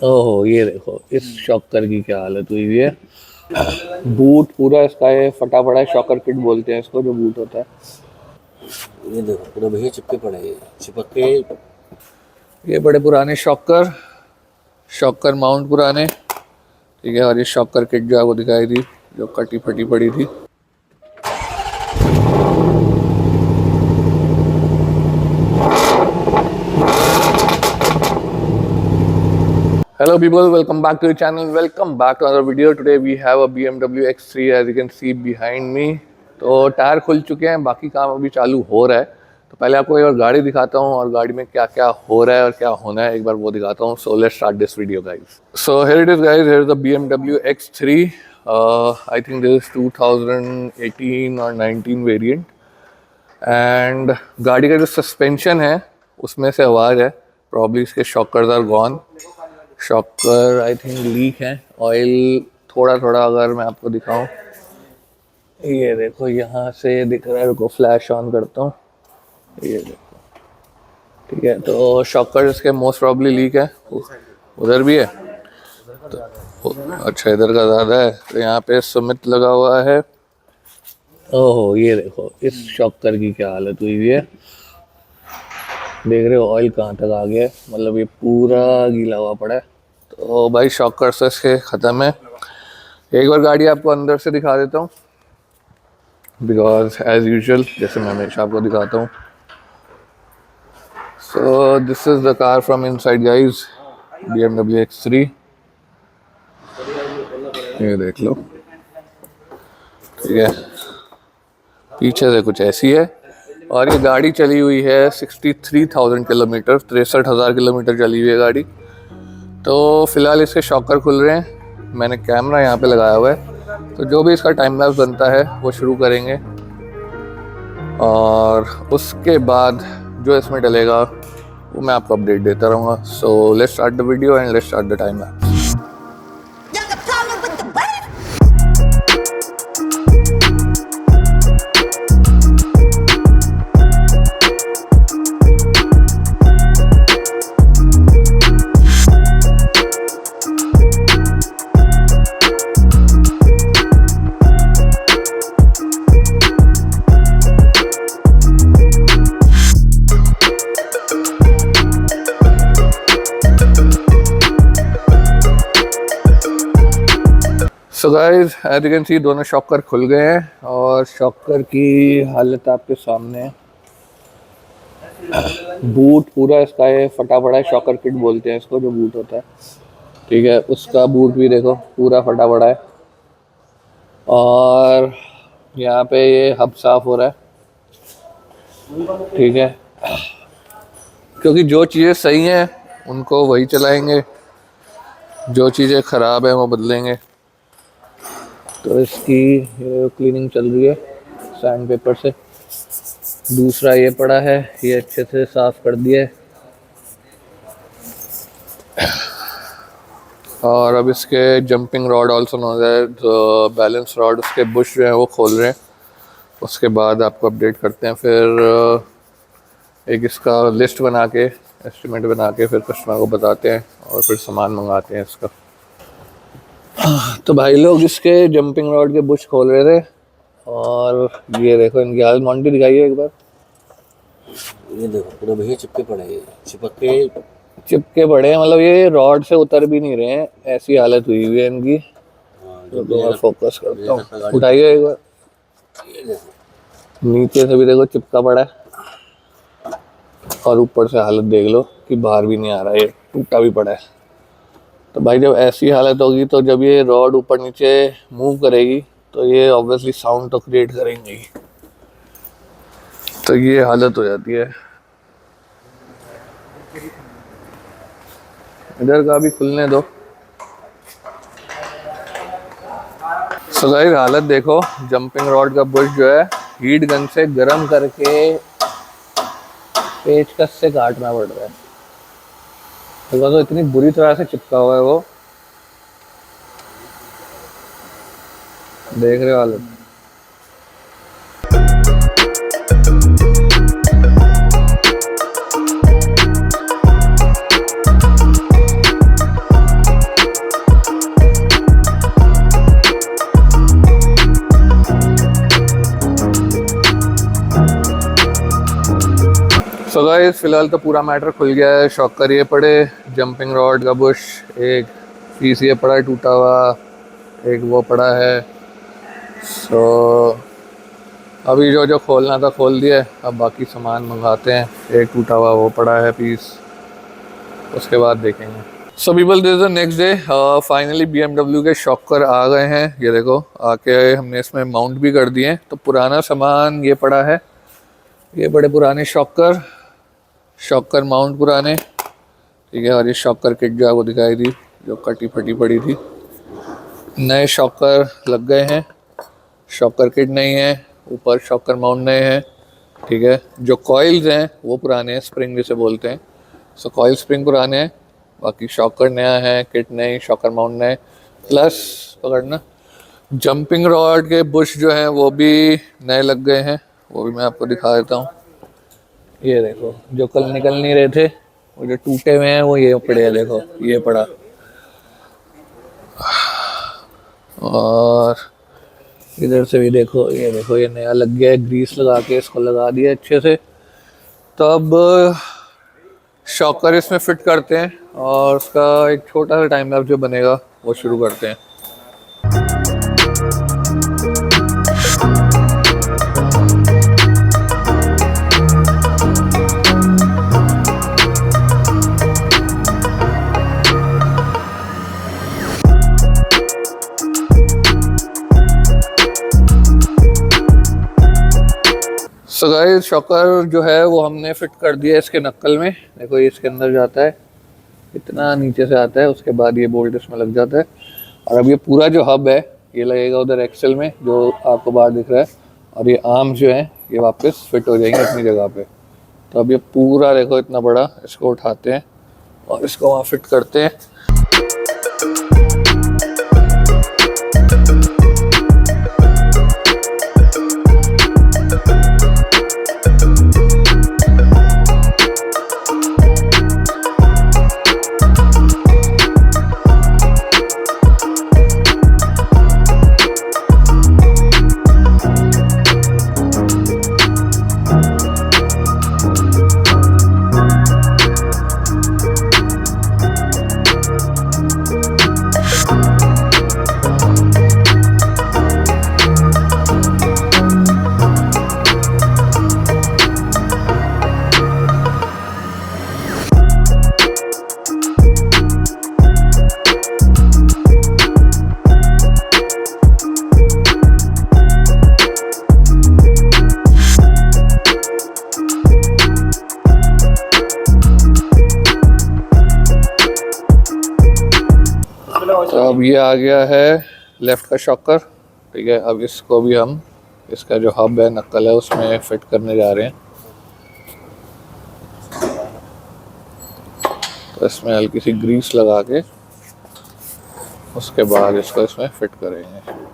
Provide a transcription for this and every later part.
ओहो, ये देखो इस शॉकर की क्या हालत हुई हुई है। बूट पूरा इसका ये फटा पड़ा है। शॉकर किट बोलते हैं इसको, जो बूट होता है। ये देखो पूरे भैया चिपके पड़े हैं, चिपक के। ये बड़े पुराने शॉकर माउंट पुराने, ठीक है। और ये शॉकर किट जो आपको दिखाई थी, जो कटी फटी पड़ी थी। Hello people, welcome back to the channel, welcome back to another video. Today we have a BMW X3 as you can see behind me. तो टायर खुल चुके हैं, बाकी काम अभी चालू हो रहा है। तो पहले आपको एक बार गाड़ी दिखाता हूँ और गाड़ी में क्या क्या हो रहा है और क्या होना है, एक बार वो दिखाता हूँ। So let's start this video guys. So here it is guys, here is the BMW X3. I think this is 2018 or 19 variant. And गाड़ी का जो सस्पेंशन है उसमें से आवाज़ है, प्रॉब्ली इसके shockers are gone. Shocker I think leak है, ऑयल थोड़ा थोड़ा। अगर मैं आपको दिखाऊं, ये देखो यहाँ से दिख रहा है, रुको फ्लैश ऑन करता हूँ, ये देखो, ठीक है। तो शॉकर इसके मोस्ट प्रॉब्ली लीक है। उधर भी है तो अच्छा, इधर का ज़्यादा है। तो यहाँ पे सुमित लगा हुआ है। ओहो, ये देखो इस शॉकर की क्या हालत हुई हुई है। देख रहे हो ऑयल कहाँ तक आ गया है, मतलब ये पूरा गीला हुआ पड़ा है। तो भाई शॉकर से इसके ख़त्म है। एक बार गाड़ी आपको अंदर से दिखा देता हूँ, बिकॉज एज यूजुअल जैसे मैं हमेशा आपको दिखाता हूँ। So this is the car from inside guys, BMW X3। ये देख लो, ठीक है। पीछे से कुछ ऐसी है। और ये गाड़ी चली हुई है 63,000 किलोमीटर, 63,000 किलोमीटर चली हुई है गाड़ी। तो फिलहाल इसके शॉकर खुल रहे हैं। मैंने कैमरा यहाँ पे लगाया हुआ है, तो जो भी इसका टाइम लैप्स बनता है वो शुरू करेंगे और उसके बाद जो इसमें डलेगा वो मैं आपको अपडेट देता रहूँगा। So let's start the video and let's start the time lapse. So guys as you can see, दोनों शॉकर खुल गए हैं और शॉकर की हालत आपके सामने है। बूट पूरा इसका ये फटा पड़ा है। शॉकर किट बोलते हैं इसको, जो बूट होता है, ठीक है। उसका बूट भी देखो पूरा फटा पड़ा है। और यहाँ पे ये हब साफ हो रहा है, ठीक है। क्योंकि जो चीज़ें सही हैं उनको वही चलाएंगे, जो चीज़ें ख़राब हैं वो बदलेंगे। तो इसकी क्लीनिंग चल रही है सैंड पेपर से। दूसरा ये पड़ा है, ये अच्छे से साफ कर दिया है। और अब इसके jumping rod also known as balance rod, उसके बुश जो हैं वो खोल रहे हैं। उसके बाद आपको अपडेट करते हैं। फिर एक इसका लिस्ट बना के, एस्टिमेट बना के फिर कस्टमर को बताते हैं और फिर सामान मंगाते हैं इसका। तो भाई लोग इसके जंपिंग रॉड के बुश खोल रहे थे और ये देखो इनकी हालत। मॉन्टी दिखाइए एक बार। ये देखो पूरे भैया चिपके पड़े हैं, चिपके पड़े हैं, मतलब ये रॉड से उतर भी नहीं रहे हैं, ऐसी हालत हुई हुई है इनकी। तो मैं फोकस करता हूँ, उठाइए एक बार। नीचे से भी देखो चिपका पड़ा है और ऊपर से हालत देख लो कि बाहर भी नहीं आ रहा है, ये टूटा भी पड़ा है। तो भाई जब ऐसी हालत होगी तो जब ये रॉड ऊपर नीचे मूव करेगी तो ये ऑब्वियसली साउंड तो क्रिएट करेंगे ही। तो ये हालत हो जाती है। इधर का भी खुलने दो। सो गाइस हालत देखो, जंपिंग रॉड का बुश जो है हीट गन से गर्म करके पेचकस से काटना पड़ रहा है। तो इतनी बुरी तरह से चिपका हुआ है वो, देख रहे हो हालत। गाइस फिलहाल तो पूरा मैटर खुल गया है। शॉकर ये पड़े, जंपिंग रॉड का बुश, एक पीस ये पड़ा है टूटा हुआ, एक वो पड़ा है। सो अभी जो जो खोलना था खोल दिया, अब बाकी सामान मंगाते हैं। एक टूटा हुआ वो पड़ा है पीस, उसके बाद देखेंगे। So people this is the next day. Finally BMW के शॉकर आ गए हैं। ये देखो आके हमने इसमें माउंट भी कर दिए। तो पुराना सामान ये पड़ा है, ये बड़े पुराने शॉकर माउंट पुराने, ठीक है। और ये शॉकर किट जो है वो दिखाई दी, जो कटी फटी पड़ी थी। नए शॉकर लग गए हैं, शॉकर किट नहीं है, ऊपर शॉकर माउंट नए हैं, ठीक है। जो कॉइल्स हैं वो पुराने हैं, स्प्रिंग जिसे बोलते हैं। सो कॉइल स्प्रिंग पुराने हैं, बाकी शॉकर नया है, किट नई, शॉकर माउंट नए, प्लस पकड़ना जंपिंग रॉड के बुश जो हैं वो भी नए लग गए हैं। वो भी मैं आपको दिखा देता हूँ। ये देखो जो कल निकल नहीं रहे थे, वो जो टूटे हुए हैं वो ये पड़े हैं, देखो ये पड़ा। और इधर से भी देखो, ये देखो ये नया लग गया है, ग्रीस लगा के इसको लगा दिया अच्छे से। तो अब शॉकर इसमें फिट करते हैं और उसका एक छोटा सा टाइम लैप्स जो बनेगा वो शुरू करते हैं। सो गाइस शॉकर जो है वो हमने फिट कर दिया इसके नक्कल में। देखो ये इसके अंदर जाता है, इतना नीचे से आता है, उसके बाद ये बोल्ट इसमें लग जाता है। और अब ये पूरा जो हब है ये लगेगा उधर एक्सेल में जो आपको बाहर दिख रहा है, और ये आर्म्स जो हैं ये वापस फिट हो जाएंगे अपनी जगह पे। तो अब ये पूरा देखो इतना बड़ा, इसको उठाते हैं और इसको वहाँ फिट करते हैं। तो अब ये आ गया है लेफ़्ट का शॉकर, ठीक है। अब इसको भी हम इसका जो हब है नक्कल है उसमें फिट करने जा रहे हैं। तो इसमें हल्की सी ग्रीस लगा के उसके बाद इसको इसमें फिट करेंगे।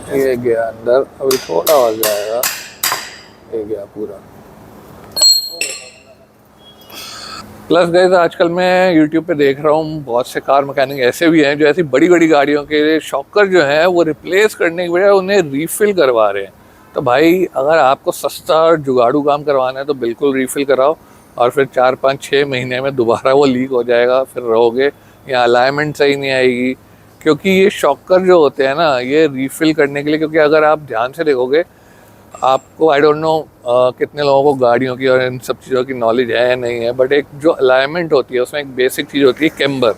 ये गया अंदर, अभी थोड़ा और जाएगा, ये गया पूरा। प्लस गाइस आजकल मैं YouTube पे देख रहा हूँ बहुत से कार मैकेनिक ऐसे भी हैं जो ऐसी बड़ी बड़ी गाड़ियों के शॉकर जो हैं वो रिप्लेस करने की बजाय उन्हें रीफिल करवा रहे हैं। तो भाई अगर आपको सस्ता और जुगाड़ू काम करवाना है तो बिल्कुल रीफिल कराओ, और फिर 4-5-6 महीने में दोबारा वो लीक हो जाएगा, फिर रहोगे या अलाइनमेंट सही नहीं आएगी। क्योंकि ये शॉकर जो होते हैं ना ये रीफिल करने के लिए, क्योंकि अगर आप ध्यान से देखोगे आपको आई डोंट नो कितने लोगों को गाड़ियों की और इन सब चीज़ों की नॉलेज है या नहीं है, बट एक जो अलाइनमेंट होती है उसमें एक बेसिक चीज़ होती है कैम्बर।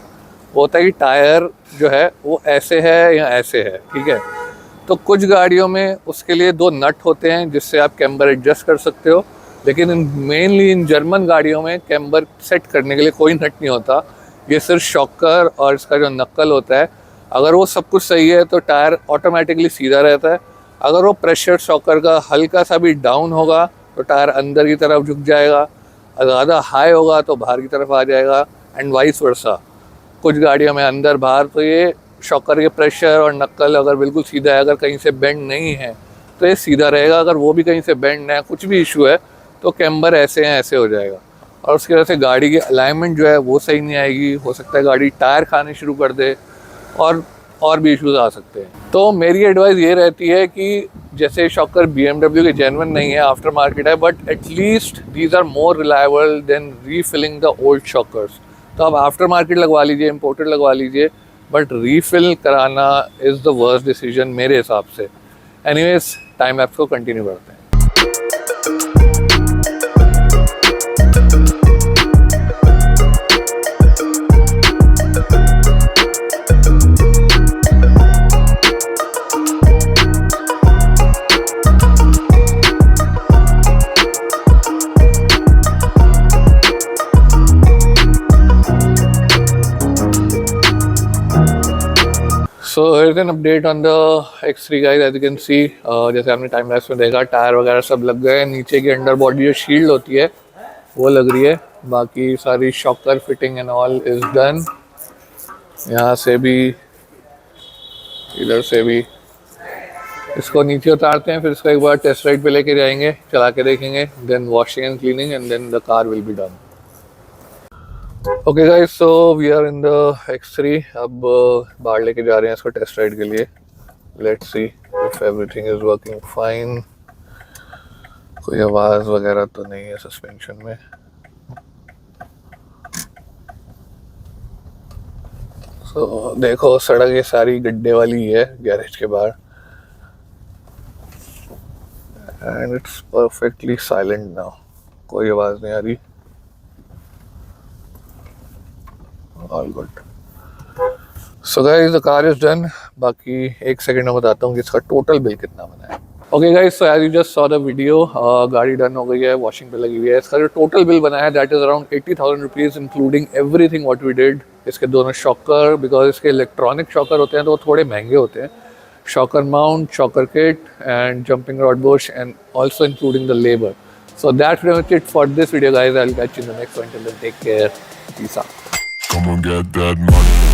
वो होता है कि टायर जो है वो ऐसे है या ऐसे है, ठीक है। तो कुछ गाड़ियों में उसके लिए 2 नट होते हैं जिससे आप कैम्बर एडजस्ट कर सकते हो, लेकिन मेनली इन जर्मन गाड़ियों में कैम्बर सेट करने के लिए कोई नट नहीं होता। ये सिर्फ शॉकर और इसका जो नक्कल होता है, अगर वो सब कुछ सही है तो टायर ऑटोमेटिकली सीधा रहता है। अगर वो प्रेशर शॉकर का हल्का सा भी डाउन होगा तो टायर अंदर की तरफ झुक जाएगा, ज़्यादा हाई होगा तो बाहर की तरफ आ जाएगा, एंड वाइस वर्सा। कुछ गाड़ियों में अंदर बाहर। तो ये शॉकर के प्रेशर और नक्कल अगर बिल्कुल सीधा है, अगर कहीं से बेंड नहीं है तो ये सीधा रहेगा। अगर वो भी कहीं से बेंड है, कुछ भी इशू है, तो कैम्बर ऐसे हैं ऐसे हो जाएगा। और उसकी वजह से गाड़ी की अलाइनमेंट जो है वो सही नहीं आएगी। हो सकता है गाड़ी टायर खाने शुरू कर दे और भी इश्यूज आ सकते हैं। तो मेरी एडवाइस ये रहती है कि जैसे शॉकर BMW के जेन्युइन नहीं है, आफ्टर मार्केट है, but at least these are more reliable than refilling the old shockers. तो आप आफ्टर मार्केट लगवा लीजिए, इम्पोर्टेड लगवा लीजिए, बट रीफिल कराना इज़ द वर्स्ट डिसीजन मेरे हिसाब से। एनीवेज, टाइम लैप्स को कंटिन्यू करते हैं। So here's an update on the X3 guys, as you can see, जैसे आपने टाइम लैप्स में देखा, टायर वगैरह सब लग गए। नीचे की अंडर बॉडी जो शील्ड होती है वो लग रही है। बाकी सारी shocker fitting and all is done. यहाँ से भी, इधर से भी। इसको नीचे उतारते हैं, फिर इसको एक बार टेस्ट राइड पे लेके जाएंगे, चला के देखेंगे, then washing and cleaning and then the car will be done. Okay guys, so we are in the X3। अब बाहर लेके जा रहे हैं इसको टेस्ट राइड के लिए। Let's see if everything is working fine. कोई आवाज़ वगैरह तो नहीं है सस्पेंशन में। सो देखो, सड़क ये सारी गड्ढे वाली है गैरेज के बाहर, and it's perfectly silent now. कोई आवाज़ नहीं आ रही। All good. So guys, the car is done. बाकी एक सेकंड में बताता हूँ कि इसका टोटल बिल कितना बना है। Okay guys, so as you just saw the video, गाड़ी डन हो गई है, वॉशिंग पे लगी हुई है। इसका जो टोटल बिल बना है that is around 80,000 rupees including everything what we did। इसके दोनों शॉकर, बिकॉज इसके इलेक्ट्रॉनिक शॉकर होते हैं तो वो थोड़े महंगे होते हैं। Shocker mount, shocker kit and jumping rod Bush and also including the labor. So that's pretty much it for this video guys. I'll catch you in the next one. Till then, take care. Peace out. Come on, get that money.